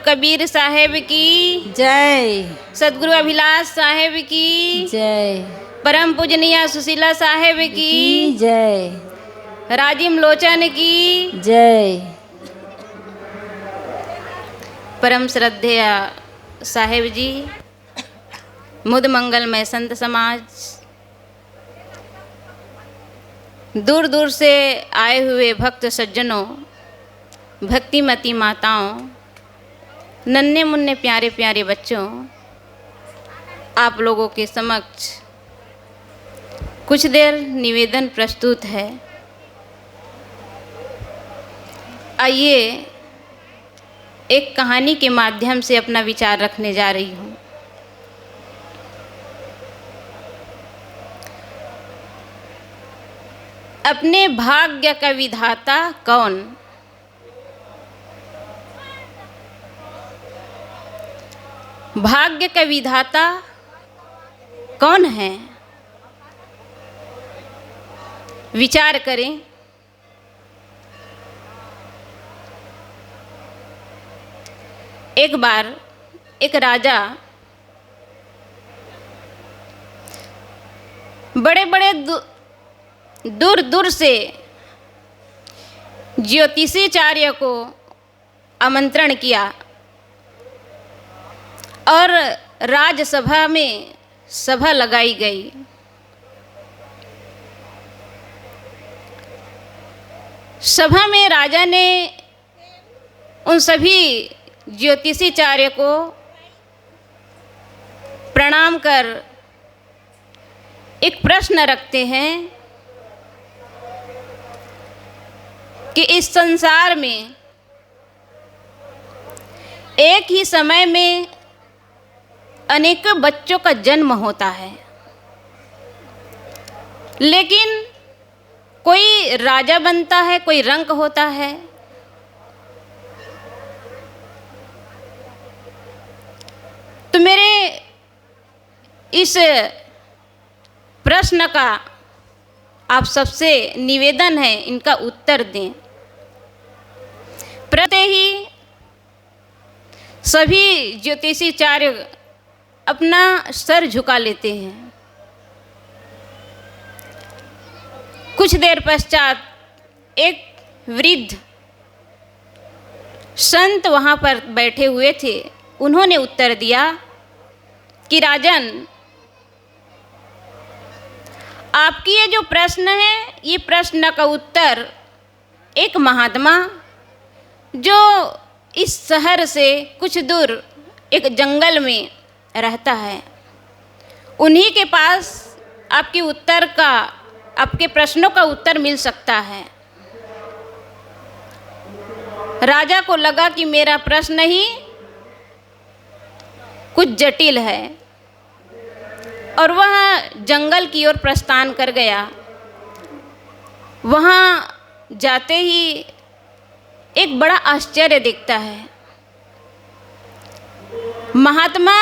कबीर साहेब की जय। सदगुरु अभिलाष साहेब की जय। परम पूजनीय सुशीला साहेब की जय। राजिम लोचन की जय। परम श्रद्धेय साहेब जी, मुद मंगलमय संत समाज, दूर दूर से आए हुए भक्त सज्जनों, भक्तिमती माताओं, नन्हे मुन्ने प्यारे प्यारे बच्चों, आप लोगों के समक्ष कुछ देर निवेदन प्रस्तुत है। आइए एक कहानी के माध्यम से अपना विचार रखने जा रही हूँ। अपने भाग्य का विधाता कौन? भाग्य का विधाता कौन है? विचार करें। एक बार एक राजा बड़े बड़े दूर दूर से ज्योतिषाचार्य को आमंत्रण किया और राजसभा में सभा लगाई गई। सभा में राजा ने उन सभी ज्योतिषाचार्य को प्रणाम कर एक प्रश्न रखते हैं कि इस संसार में एक ही समय में अनेकों बच्चों का जन्म होता है, लेकिन कोई राजा बनता है, कोई रंक होता है। तो मेरे इस प्रश्न का आप सबसे निवेदन है, इनका उत्तर दें। प्रत्येक ही सभी ज्योतिषाचार्य अपना सर झुका लेते हैं। कुछ देर पश्चात एक वृद्ध संत वहाँ पर बैठे हुए थे। उन्होंने उत्तर दिया कि राजन, आपकी ये जो प्रश्न है, ये प्रश्न का उत्तर एक महात्मा जो इस शहर से कुछ दूर एक जंगल में रहता है, उन्हीं के पास आपके प्रश्नों का उत्तर मिल सकता है। राजा को लगा कि मेरा प्रश्न ही कुछ जटिल है और वह जंगल की ओर प्रस्थान कर गया। वहाँ जाते ही एक बड़ा आश्चर्य दिखता है। महात्मा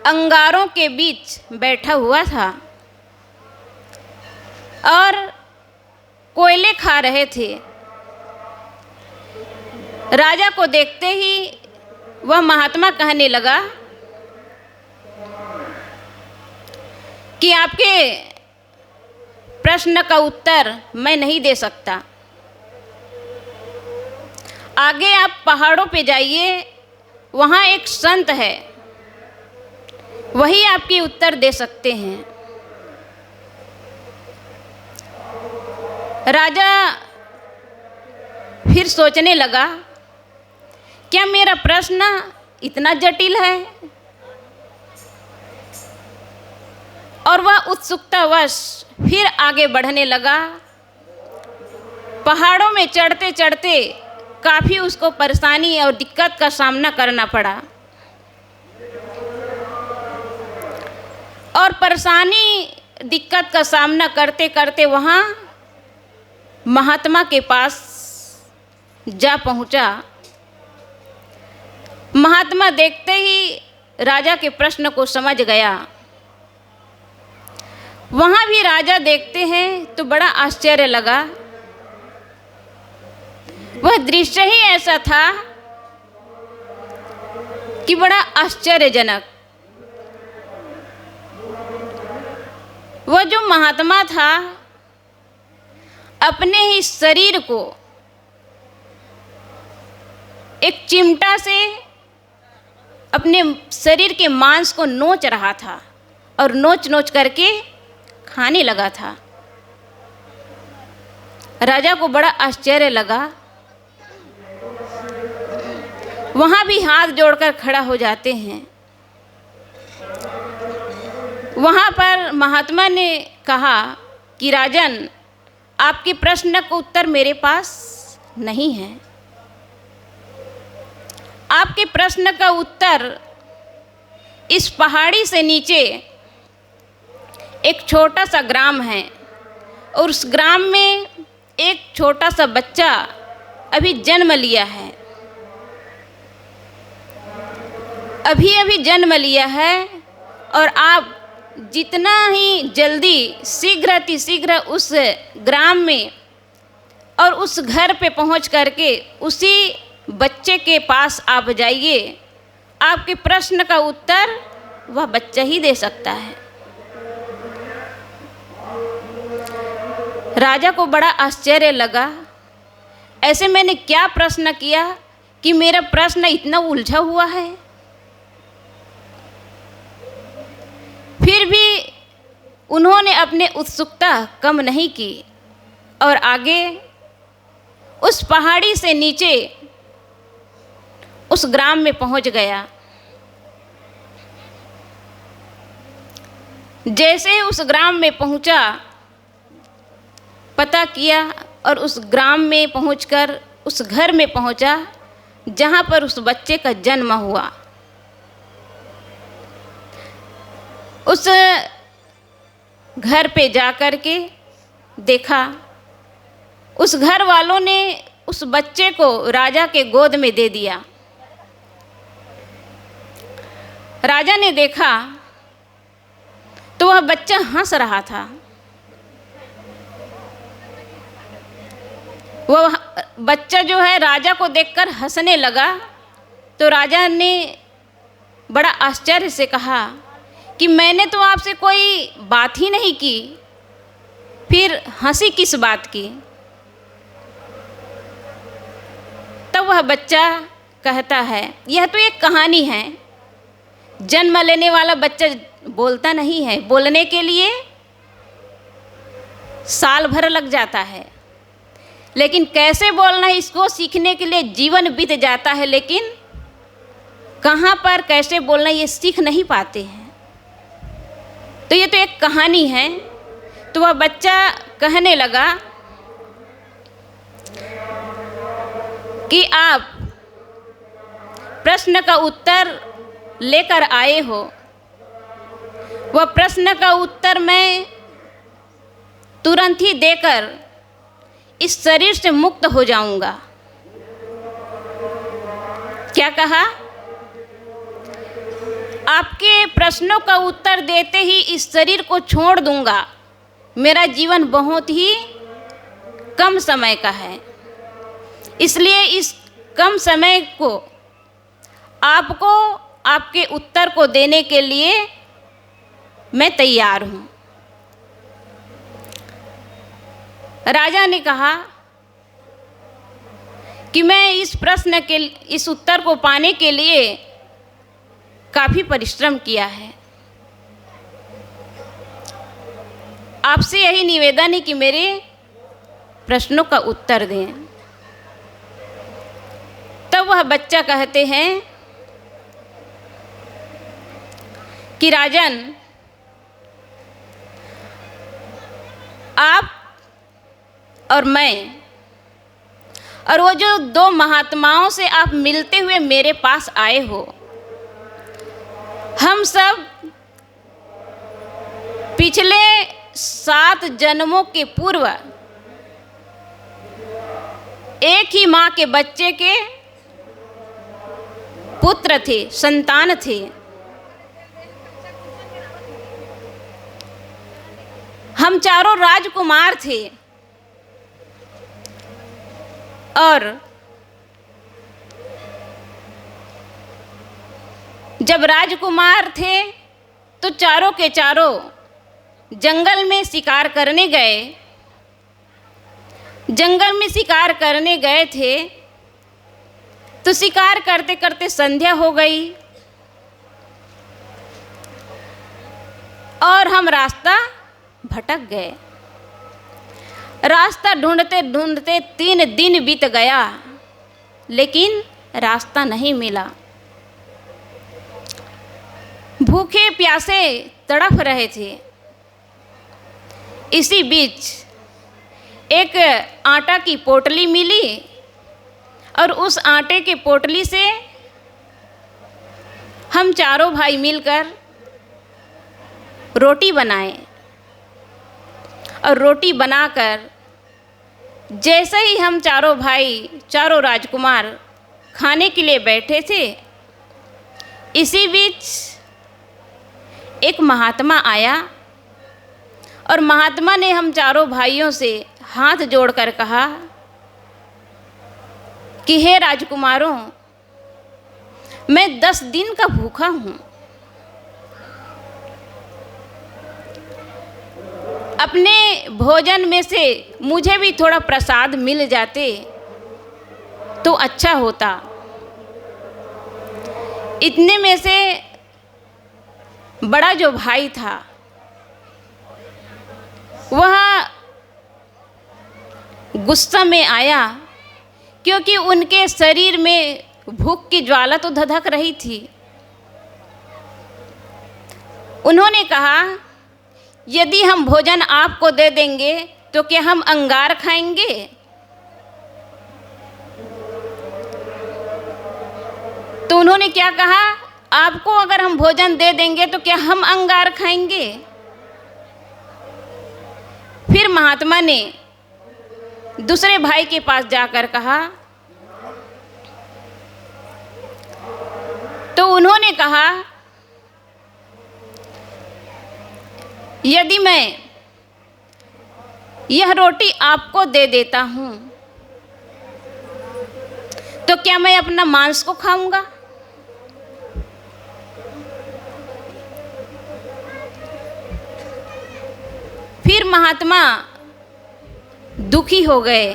अंगारों के बीच बैठा हुआ था और कोयले खा रहे थे। राजा को देखते ही वह महात्मा कहने लगा कि आपके प्रश्न का उत्तर मैं नहीं दे सकता। आगे आप पहाड़ों पे जाइए, वहाँ एक संत है, वही आपके उत्तर दे सकते हैं। राजा फिर सोचने लगा, क्या मेरा प्रश्न इतना जटिल है? और वह उत्सुकतावश फिर आगे बढ़ने लगा। पहाड़ों में चढ़ते चढ़ते काफ़ी उसको परेशानी और दिक्कत का सामना करना पड़ा और परेशानी दिक्कत का सामना करते करते वहाँ महात्मा के पास जा पहुँचा। महात्मा देखते ही राजा के प्रश्न को समझ गया। वहाँ भी राजा देखते हैं तो बड़ा आश्चर्य लगा। वह दृश्य ही ऐसा था कि बड़ा आश्चर्यजनक। वह जो महात्मा था अपने ही शरीर को एक चिमटा से अपने शरीर के मांस को नोच रहा था और नोच नोच करके खाने लगा था। राजा को बड़ा आश्चर्य लगा। वहाँ भी हाथ जोड़कर खड़ा हो जाते हैं। वहाँ पर महात्मा ने कहा कि राजन, आपके प्रश्न का उत्तर मेरे पास नहीं है। आपके प्रश्न का उत्तर इस पहाड़ी से नीचे एक छोटा सा ग्राम है और उस ग्राम में एक छोटा सा बच्चा अभी जन्म लिया है। अभी अभी जन्म लिया है और आप जितना ही जल्दी शीघ्र उस ग्राम में और उस घर पे पहुंच करके उसी बच्चे के पास आप जाइए। आपके प्रश्न का उत्तर वह बच्चा ही दे सकता है। राजा को बड़ा आश्चर्य लगा। ऐसे मैंने क्या प्रश्न किया कि मेरा प्रश्न इतना उलझा हुआ है। फिर भी उन्होंने अपने उत्सुकता कम नहीं की और आगे उस पहाड़ी से नीचे उस ग्राम में पहुंच गया। जैसे ही उस ग्राम में पहुंचा, पता किया और उस ग्राम में पहुंचकर उस घर में पहुंचा जहां पर उस बच्चे का जन्म हुआ। उस घर पे जा कर के देखा, उस घर वालों ने उस बच्चे को राजा के गोद में दे दिया। राजा ने देखा तो वह बच्चा हंस रहा था। वह बच्चा जो है राजा को देखकर हंसने लगा। तो राजा ने बड़ा आश्चर्य से कहा कि मैंने तो आपसे कोई बात ही नहीं की, फिर हंसी किस बात की। तब वह बच्चा कहता है, यह तो एक कहानी है। जन्म लेने वाला बच्चा बोलता नहीं है, बोलने के लिए साल भर लग जाता है, लेकिन कैसे बोलना है इसको सीखने के लिए जीवन बीत जाता है, लेकिन कहाँ पर कैसे बोलना ये सीख नहीं पाते हैं। तो ये तो एक कहानी है। तो वह बच्चा कहने लगा कि आप प्रश्न का उत्तर लेकर आए हो, वह प्रश्न का उत्तर मैं तुरंत ही देकर इस शरीर से मुक्त हो जाऊंगा। क्या कहा? आपके प्रश्नों का उत्तर देते ही इस शरीर को छोड़ दूंगा। मेरा जीवन बहुत ही कम समय का है, इसलिए इस कम समय को आपको आपके उत्तर को देने के लिए मैं तैयार हूँ। राजा ने कहा कि मैं इस उत्तर को पाने के लिए काफ़ी परिश्रम किया है। आपसे यही निवेदन है कि मेरे प्रश्नों का उत्तर दें। तब वह बच्चा कहते हैं कि राजन, आप और मैं और वो जो दो महात्माओं से आप मिलते हुए मेरे पास आए हो, हम सब पिछले 7 जन्मों के पूर्व एक ही माँ के बच्चे के पुत्र थे, संतान थे। हम चारों राजकुमार थे और जब राजकुमार थे तो चारों के चारों जंगल में शिकार करने गए। जंगल में शिकार करने गए थे तो शिकार करते करते संध्या हो गई और हम रास्ता भटक गए। रास्ता ढूंढते ढूंढते 3 दिन बीत गया, लेकिन रास्ता नहीं मिला। भूखे प्यासे तड़फ रहे थे। इसी बीच एक आटा की पोटली मिली और उस आटे के पोटली से हम चारों भाई मिलकर रोटी बनाए और रोटी बनाकर जैसे ही हम चारों भाई, चारों राजकुमार खाने के लिए बैठे थे, इसी बीच एक महात्मा आया और महात्मा ने हम चारों भाइयों से हाथ जोड़कर कहा कि हे राजकुमारों, मैं 10 दिन का भूखा हूँ। अपने भोजन में से मुझे भी थोड़ा प्रसाद मिल जाते तो अच्छा होता। इतने में से बड़ा जो भाई था वह गुस्सा में आया, क्योंकि उनके शरीर में भूख की ज्वाला तो धधक रही थी। उन्होंने कहा, यदि हम भोजन आपको दे देंगे तो क्या हम अंगार खाएंगे? तो उन्होंने क्या कहा, आपको अगर हम भोजन दे देंगे तो क्या हम अंगार खाएंगे? फिर महात्मा ने दूसरे भाई के पास जाकर कहा, तो उन्होंने कहा, यदि मैं यह रोटी आपको दे देता हूं तो क्या मैं अपना मांस को खाऊंगा? फिर महात्मा दुखी हो गए।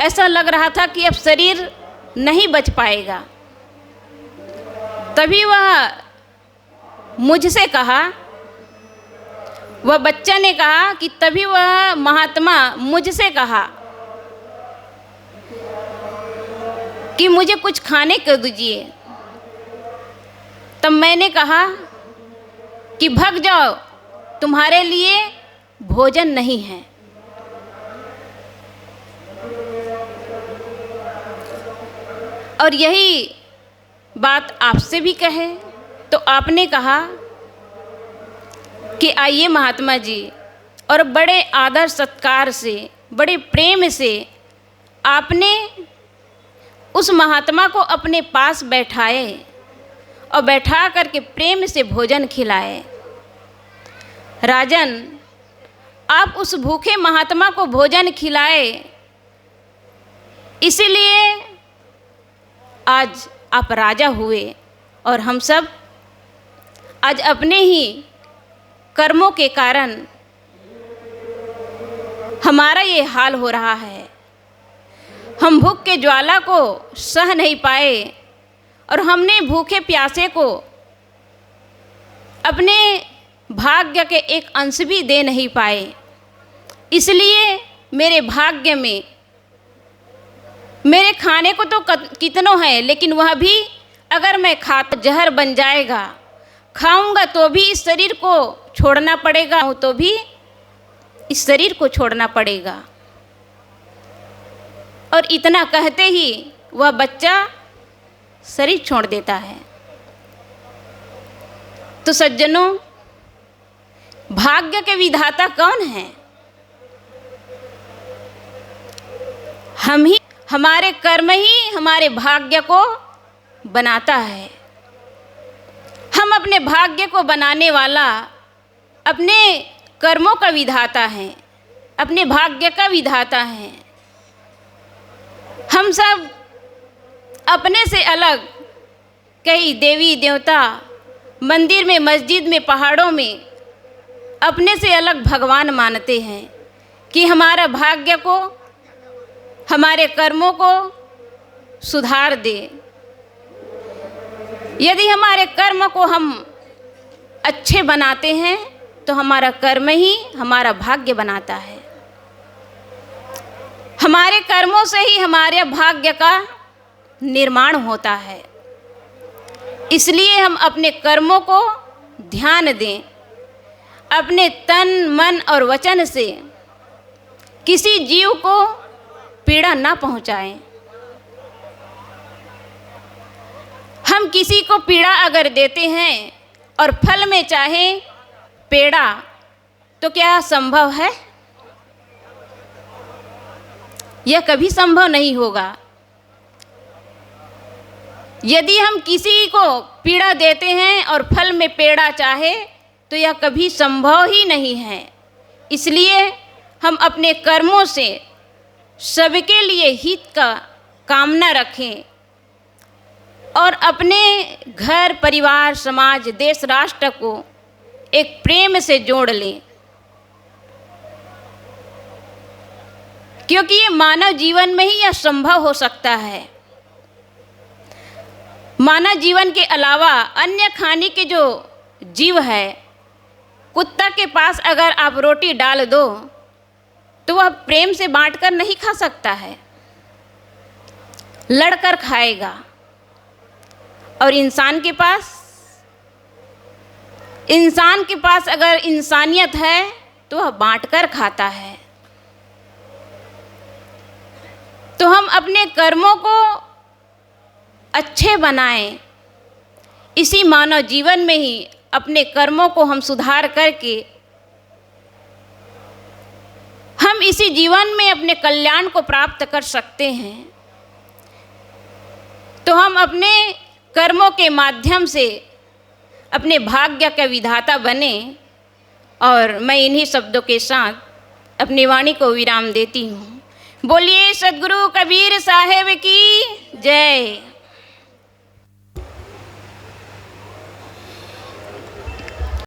ऐसा लग रहा था कि अब शरीर नहीं बच पाएगा। तभी वह मुझसे कहा, वह बच्चा ने कहा कि तभी वह महात्मा मुझसे कहा कि मुझे कुछ खाने को दीजिए। तब मैंने कहा कि भाग जाओ, तुम्हारे लिए भोजन नहीं है। और यही बात आपसे भी कहे तो आपने कहा कि आइए महात्मा जी, और बड़े आदर सत्कार से, बड़े प्रेम से आपने उस महात्मा को अपने पास बैठाए और बैठा करके प्रेम से भोजन खिलाए। राजन, आप उस भूखे महात्मा को भोजन खिलाए, इसीलिए आज आप राजा हुए और हम सब आज अपने ही कर्मों के कारण हमारा ये हाल हो रहा है। हम भूख के ज्वाला को सह नहीं पाए और हमने भूखे प्यासे को अपने भाग्य के एक अंश भी दे नहीं पाए। इसलिए मेरे भाग्य में मेरे खाने को तो कितनों है, लेकिन वह भी अगर मैं खाता जहर बन जाएगा। खाऊंगा तो भी इस शरीर को छोड़ना पड़ेगा, तो भी इस शरीर को छोड़ना पड़ेगा। और इतना कहते ही वह बच्चा शरीर छोड़ देता है। तो सज्जनों, भाग्य के विधाता कौन है? हम ही, हमारे कर्म ही हमारे भाग्य को बनाता है। हम अपने भाग्य को बनाने वाला अपने कर्मों का विधाता है, अपने भाग्य का विधाता है। हम सब अपने से अलग कई देवी देवता मंदिर में, मस्जिद में, पहाड़ों में अपने से अलग भगवान मानते हैं कि हमारा भाग्य को, हमारे कर्मों को सुधार दे। यदि हमारे कर्म को हम अच्छे बनाते हैं तो हमारा कर्म ही हमारा भाग्य बनाता है। हमारे कर्मों से ही हमारे भाग्य का निर्माण होता है। इसलिए हम अपने कर्मों को ध्यान दें, अपने तन, मन और वचन से किसी जीव को पीड़ा ना पहुंचाएं। हम किसी को पीड़ा अगर देते हैं और फल में चाहें पेड़ा, तो क्या संभव है? यह कभी संभव नहीं होगा। यदि हम किसी को पीड़ा देते हैं और फल में पेड़ा चाहे तो यह कभी संभव ही नहीं है। इसलिए हम अपने कर्मों से सबके लिए हित का कामना रखें और अपने घर, परिवार, समाज, देश, राष्ट्र को एक प्रेम से जोड़ लें, क्योंकि ये मानव जीवन में ही यह संभव हो सकता है। मानव जीवन के अलावा अन्य खाने के जो जीव है, कुत्ता के पास अगर आप रोटी डाल दो तो वह प्रेम से बांटकर नहीं खा सकता है, लड़कर खाएगा। और इंसान के पास अगर इंसानियत है तो वह बांटकर खाता है। तो हम अपने कर्मों को अच्छे बनाएं। इसी मानव जीवन में ही अपने कर्मों को हम सुधार करके हम इसी जीवन में अपने कल्याण को प्राप्त कर सकते हैं। तो हम अपने कर्मों के माध्यम से अपने भाग्य का विधाता बने। और मैं इन्हीं शब्दों के साथ अपनी वाणी को विराम देती हूँ। बोलिए सद्गुरु कबीर साहेब की जय।